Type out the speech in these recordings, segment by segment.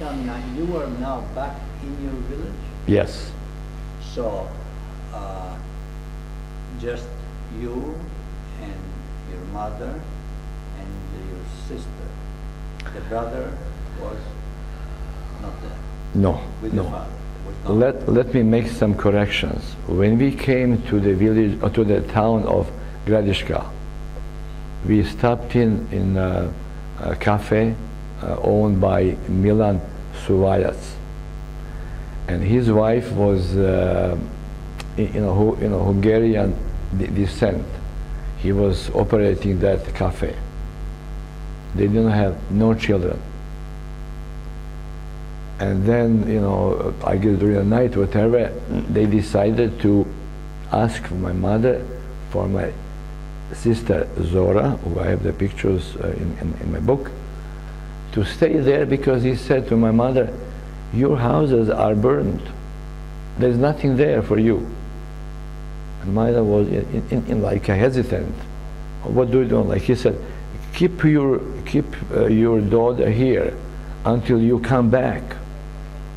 tell me now, you are now back in your village? Yes. So, just you and your mother and your sister. The brother was not there? No, With no. the father? Was not Let me make some corrections. When we came to the village, or to the town of Gradiška, we stopped in a cafe owned by Milan Suvajac, and his wife was Hungarian descent. He was operating that cafe. They didn't have no children. And then, I guess during the night, whatever, they decided to ask my mother for my sister Zora, who I have the pictures in my book, to stay there, because he said to my mother, your houses are burned. There's nothing there for you. And my mother was like hesitant. What do you do? Like he said, keep your daughter here until you come back.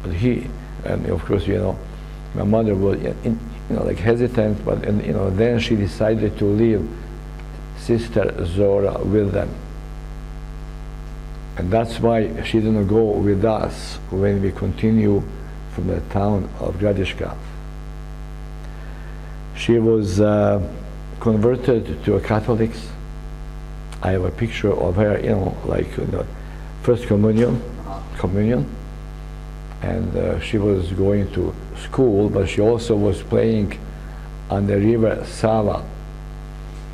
But and of course, my mother was like hesitant, but then she decided to leave Sister Zora with them. And that's why she didn't go with us when we continue from the town of Gradiška. She was converted to a Catholic. I have a picture of her, like first communion, and she was going to school, but she also was playing on the river Sava.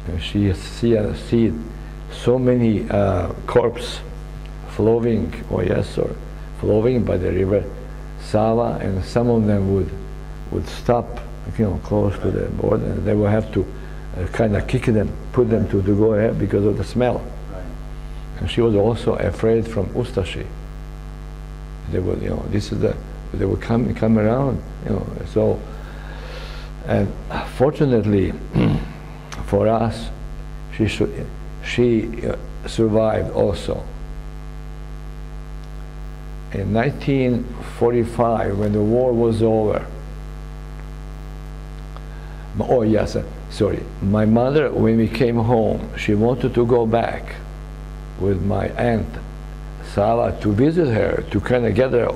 And she see so many corpses flowing by the river Sava, and some of them would stop, close to the border, and they would have to kind of kick them, put them to go ahead because of the smell. Right. And she was also afraid from Ustashi. They would, they would come around, so. And fortunately for us, she survived also. In 1945, when the war was over, oh yes, sorry, my mother, when we came home, she wanted to go back with my aunt Sava to visit her, to kind of get her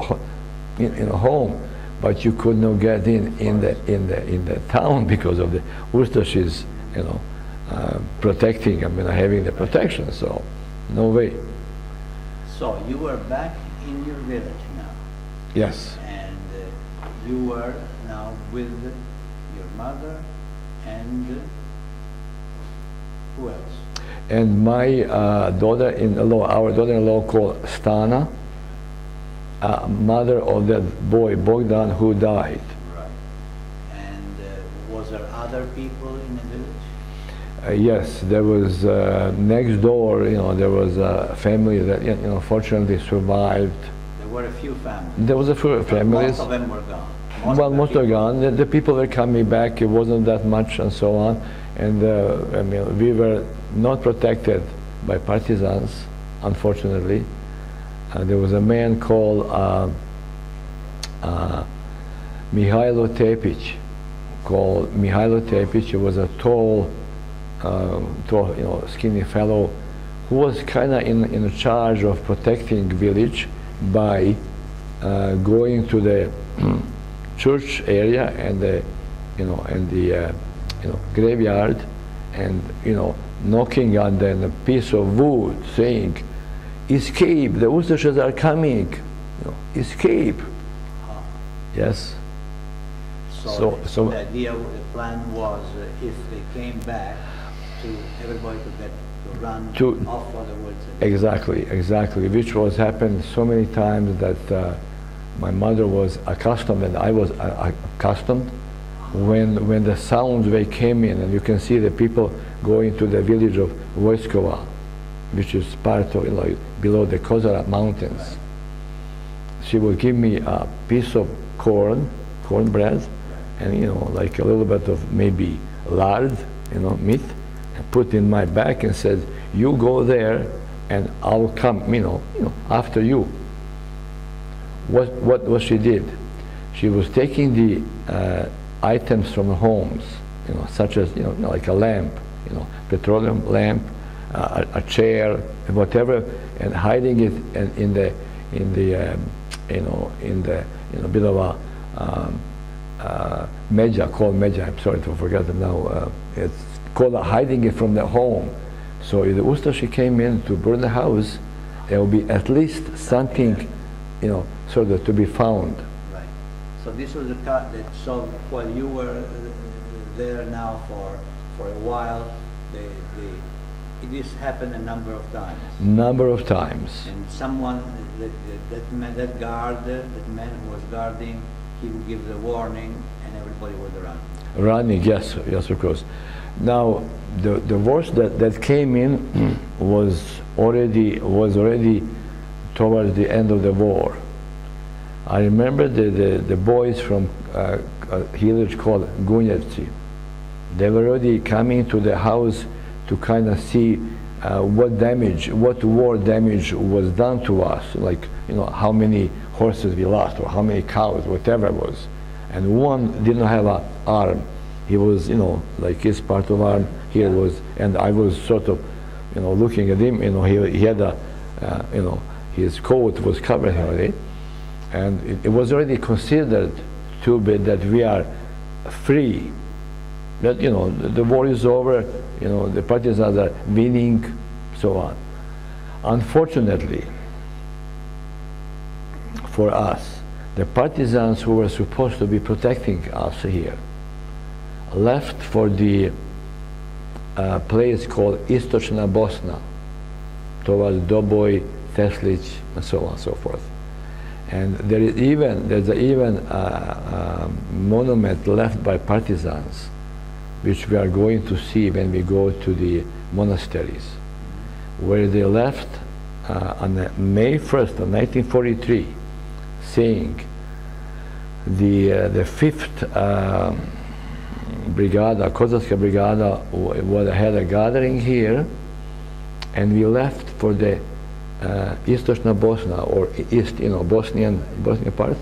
in a home, but you could not get in the town because of the Ustashis, protecting, having the protection, so no way. So you were back in your village now? Yes. And you were now with your mother and who else? And my daughter-in-law, our daughter-in-law called Stana, mother of that boy, Bogdan, who died. Right. And was there other people in the village? Yes, there was next door, there was a family that, fortunately survived. There were a few families? There was a few families. Most of them were gone? Most are gone. The people were coming back, it wasn't that much and so on. And we were not protected by partisans, unfortunately. There was a man called Mihailo Tepić. He was a tall, skinny fellow who was kind of in charge of protecting village by going to the church area and the graveyard, and knocking on the piece of wood, saying, "Escape! The Ustashas are coming! Escape!" Yes. So the idea, the plan was, if they came back, to everybody to run off for the woods. Exactly. Which was happened so many times that my mother was accustomed, and I was accustomed. When the sounds they came in, and you can see the people going to the village of Vojskova, which is part of below the Kozara mountains. She would give me a piece of cornbread, and like a little bit of maybe lard, meat, and put in my bag and said, "You go there, and I'll come, after you." what she did, she was taking the items from homes, such as like a lamp, petroleum lamp, a chair, whatever, and hiding it in the bit of a meja, called meja. I'm sorry to forget it now. It's called hiding it from the home. So if the Ustashi came in to burn the house, there will be at least something, sort of to be found. Right. So this was the car that, so while you were there now for a while, this happened a number of times. Number of times. And someone, that guard, that man who was guarding, he would give the warning, and everybody would run. Running, yes, of course. Now, the worst that came in was already towards the end of the war. I remember the boys from a village called Jugović. They were already coming to the house to kind of see what war damage was done to us, like how many horses we lost or how many cows, whatever it was. And one didn't have an arm. He was, like his part of arm here was, and I was sort of, looking at him. He had a, his coat was covered already, and it was already considered to be that we are free. That the war is over. The partisans are winning, so on. Unfortunately, for us, the partisans who were supposed to be protecting us here left for the place called Istočna Bosna, towards Doboj, Teslić, and so on and so forth. And there's even a monument left by partisans, which we are going to see when we go to the monasteries, where they left on May 1st of 1943, saying the 5th Brigada, Kozarska Brigada, had a gathering here, and we left for the Istočna Bosna, or East, Bosnian part,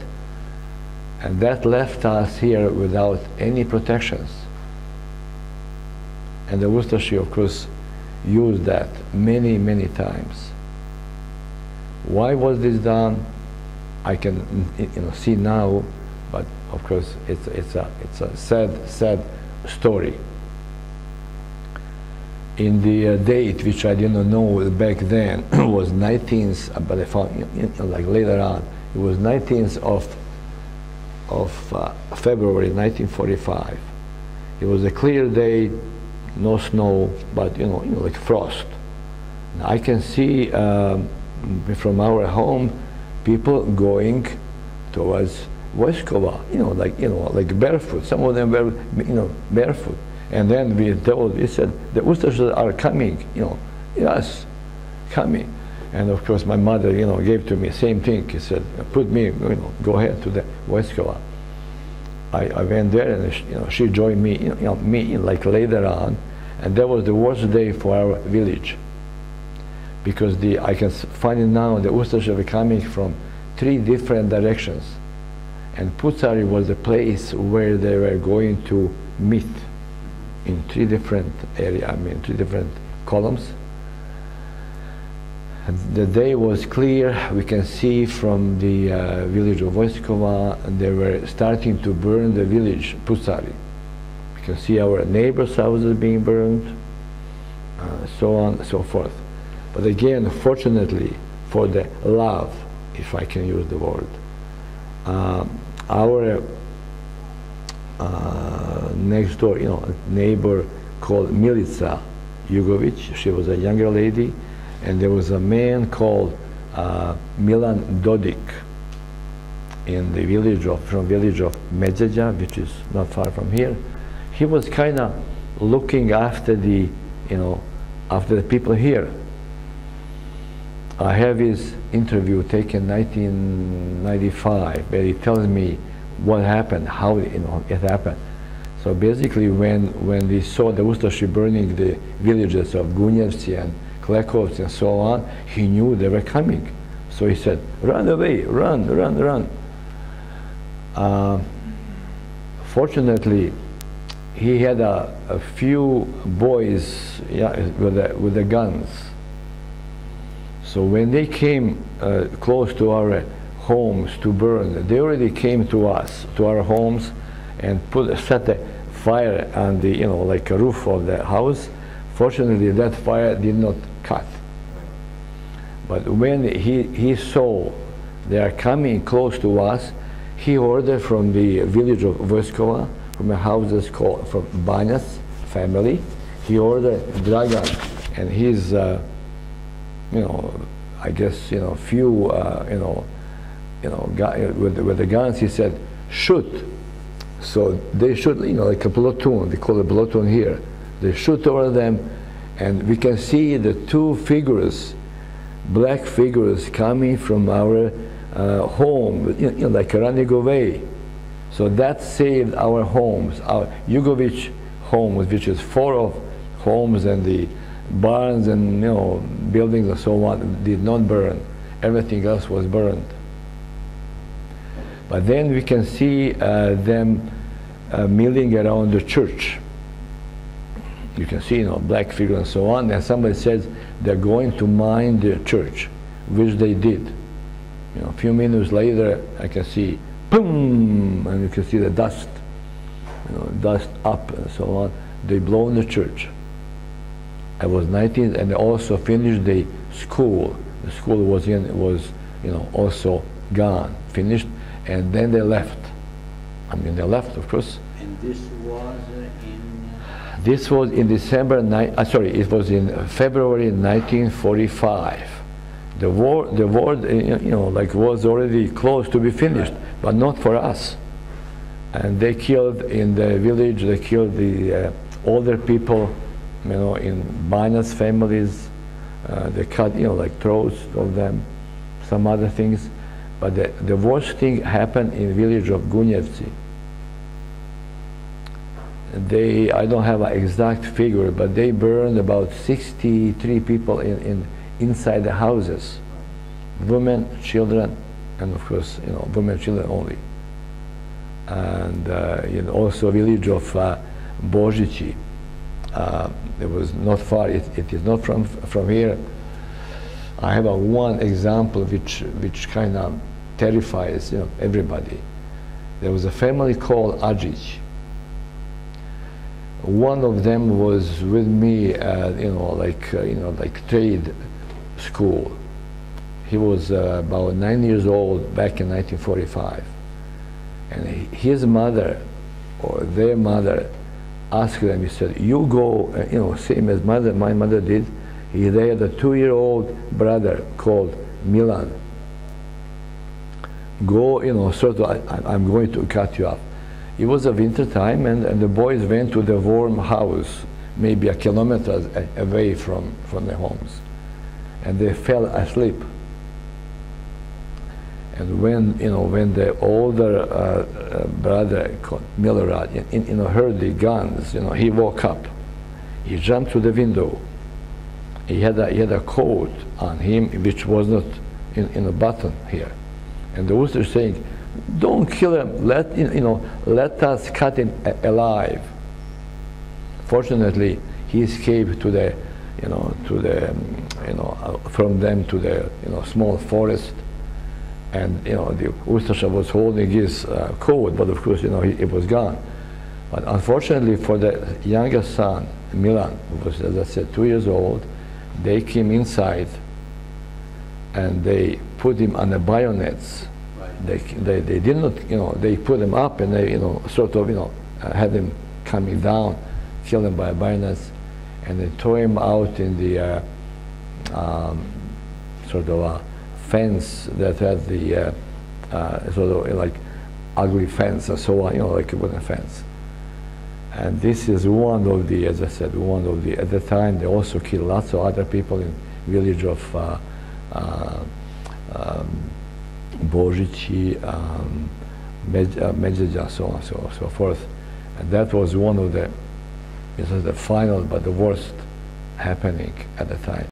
and that left us here without any protections. And the Ustashi, of course, used that many, many times. Why was this done? I can, see now, but of course, it's a sad story. In the date, which I didn't know back then, was 19th, but I found, like later on, it was 19th of February 1945. It was a clear day, no snow, but like frost. Now, I can see from our home people going towards Vojskova, like barefoot. Some of them were, barefoot. And then we said, the Ustashs are coming, yes, coming. And of course my mother, gave to me same thing. He said, put me, go ahead to the Vojskova. I went there, and she joined me, like later on, and that was the worst day for our village, because I can find it now, the Ustashs were coming from 3 different directions, and Pucari was the place where they were going to meet in 3 different areas, 3 different columns. And the day was clear. We can see from the village of Vojskova, they were starting to burn the village, Pucari. We can see our neighbors' houses being burned, so on and so forth. But again, fortunately, for the love, if I can use the word, our next door, neighbor called Milica Jugović, she was a younger lady, and there was a man called Milan Dodik in the village of Medveđa, which is not far from here. He was kind of looking after the, after the people here. I have his interview taken in 1995, where he tells me what happened, how it happened. So basically, when we saw the Ustashi burning the villages of Gunjevci and Klekovci and so on, he knew they were coming. So he said, run away, run, run, run. Fortunately, he had a few boys, yeah, with the guns. So when they came close to our homes to burn, they already came to us, to our homes, and set a fire on the, you know, like a roof of the house. Fortunately, that fire did not cut. But when he saw they are coming close to us, he ordered from the village of Voskova, from a house that's called, from Banjac family, he ordered Dragan and his, you know, I guess, you know, few, guy with the guns, he said, shoot. So they shoot, you know, like a platoon, they call it platoon here. They shoot over them, and we can see the two figures, black figures coming from our home, you know, like running away. So that saved our homes, our Jugović homes, which is 4 of homes, and the barns and, you know, buildings and so on did not burn. Everything else was burned. But then we can see them milling around the church. You can see, you know, black figure and so on. And somebody says they're going to mine the church, which they did. You know, a few minutes later, I can see, boom, and you can see the dust, you know, dust up and so on. They blown the church. I was 19, and they also finished the school. The school was you know, also gone, finished, and then they left. I mean, they left, of course. And this was in? This was in December, it was in February 1945. The war, you know, like was already close to be finished, but not for us. And they killed in the village, they killed the older people, you know, in Banjac families. They cut, you know, like throats of them, some other things. But the worst thing happened in the village of Gunjevci. I don't have an exact figure, but they burned about 63 people inside the houses. Women, children, and of course, you know, women, children only. And also a village of Božići. It was not far, it is not from here. I have one example which kind of terrifies, you know, everybody. There was a family called Adžić. One of them was with me, like trade school. He was about 9 years old back in 1945, and his mother or their mother asked them. He said, "You go, you know, same as my mother did." They had a 2-year-old brother called Milan. Go, you know, sort of, I'm going to cut you up. It was a winter time, and the boys went to the warm house, maybe a kilometer away from their homes, and they fell asleep. And when the older brother called Milorad, heard the guns, he woke up. He jumped to the window. He had a coat on him which was not in a button here, and the Ustash saying, "Don't kill him. Let us cut him alive." Fortunately, he escaped to the, from them to the small forest, and the Ustash was holding his coat, but of course it was gone. But unfortunately for the youngest son, Milan, who was, as I said, 2 years old, they came inside and they put him on the bayonets. They did not, they put him up and they, had him coming down, killed him by bayonets, and they threw him out in the sort of a fence that had the sort of like ugly fence and so on, like a wooden fence. And this is one of the, as I said, at the time they also killed lots of other people in village of Božići, Medveđa, so on, so forth. And that was one of the, it was the final but the worst happening at the time.